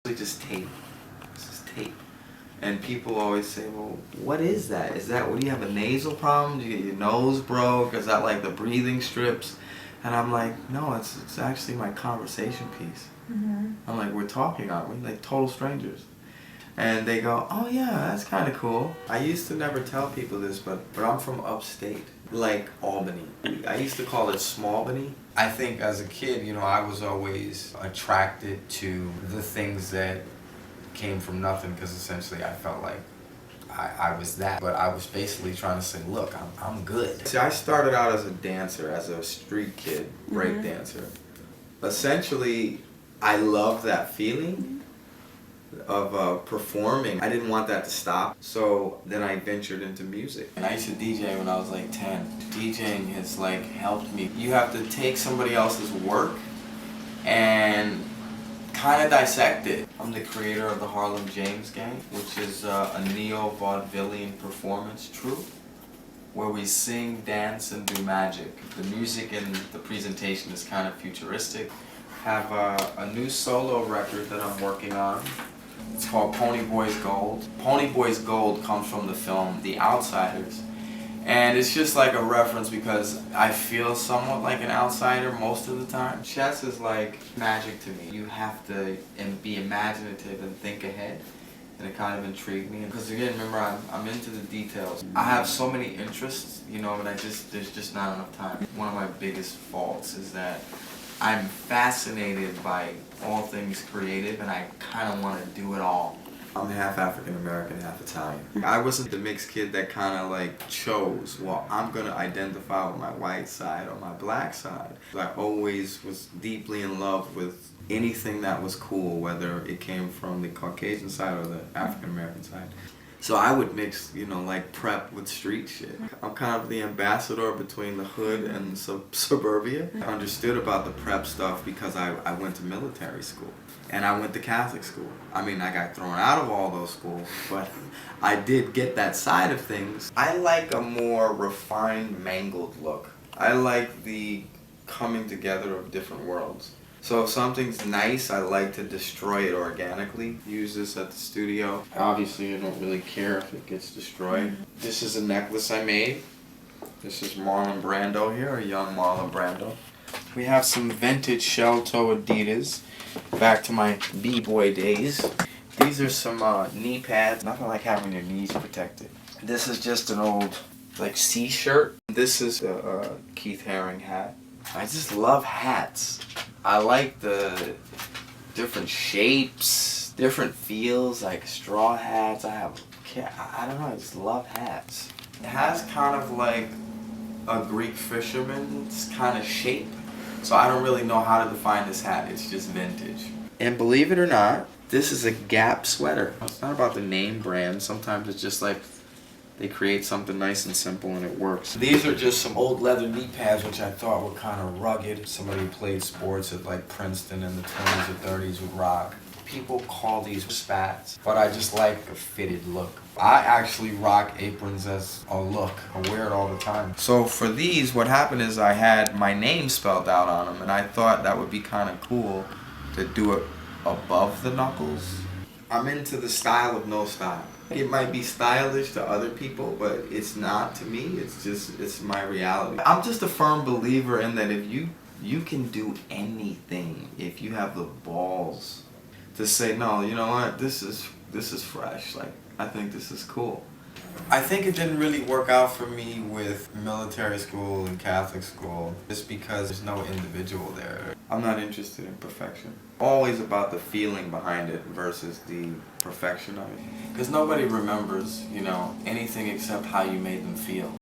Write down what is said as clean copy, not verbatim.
It's just tape. It's just tape. And people always say, well, what is that? What do you have, a nasal problem? Do you get your nose broke? Is that like the breathing strips? And I'm like, no, it's actually my conversation piece. Mm-hmm. I'm like, we're talking, aren't we? Like total strangers. And they go, oh yeah, that's kind of cool. I used to never tell people this, but I'm from upstate, like Albany. I used to call it Smallbany. I think as a kid, you know, I was always attracted to the things that came from nothing, because essentially I felt like I was that. But I was basically trying to say, look, I'm good. See, I started out as a dancer, as a street kid, break dancer. Essentially, I loved that feeling of performing. I didn't want that to stop, so then I ventured into music. And I used to DJ when I was like 10. DJing has like helped me. You have to take somebody else's work and kind of dissect it. I'm the creator of the Harlem James Gang, which is a neo-vaudevillian performance troupe where we sing, dance, and do magic. The music and the presentation is kind of futuristic. Have a new solo record that I'm working on. It's called Pony Boys Gold. Pony Boys Gold comes from the film The Outsiders. And it's just like a reference because I feel somewhat like an outsider most of the time. Chess is like magic to me. You have to be imaginative and think ahead. And it kind of intrigued me. Because again, remember, I'm into the details. I have so many interests, you know, but there's just not enough time. One of my biggest faults is that I'm fascinated by all things creative, and I kind of want to do it all. I'm half African American, half Italian. I wasn't the mixed kid that kind of like chose, well, I'm going to identify with my white side or my black side. I always was deeply in love with anything that was cool, whether it came from the Caucasian side or the African American side. So I would mix, you know, like prep with street shit. I'm kind of the ambassador between the hood and suburbia. I understood about the prep stuff because I went to military school and I went to Catholic school. I mean, I got thrown out of all those schools, but I did get that side of things. I like a more refined, mangled look. I like the coming together of different worlds. So if something's nice, I like to destroy it organically. Use this at the studio. Obviously, I don't really care if it gets destroyed. This is a necklace I made. This is Marlon Brando here, a young Marlon Brando. We have some vintage shell toe Adidas, back to my b-boy days. These are some knee pads. Nothing like having your knees protected. This is just an old like C-shirt. This is a Keith Haring hat. I just love hats. I like the different shapes, different feels, like straw hats. I don't know, I just love hats. It has kind of like a Greek fisherman's kind of shape. So I don't really know how to define this hat. It's just vintage. And believe it or not, this is a Gap sweater. It's not about the name brand. Sometimes it's just like they create something nice and simple and it works. These are just some old leather knee pads which I thought were kind of rugged. Somebody who played sports at like Princeton in the 20s or 30s would rock. People call these spats, but I just like a fitted look. I actually rock aprons as a look. I wear it all the time. So for these, what happened is I had my name spelled out on them and I thought that would be kind of cool to do it above the knuckles. I'm into the style of no style. It might be stylish to other people, but it's not to me. It's my reality. I'm just a firm believer in that if you can do anything if you have the balls to say, no, you know what, this is fresh. Like, I think this is cool. I think it didn't really work out for me with military school and Catholic school just because there's no individual there. I'm not interested in perfection. Always about the feeling behind it versus the perfection of it. Because nobody remembers, you know, anything except how you made them feel.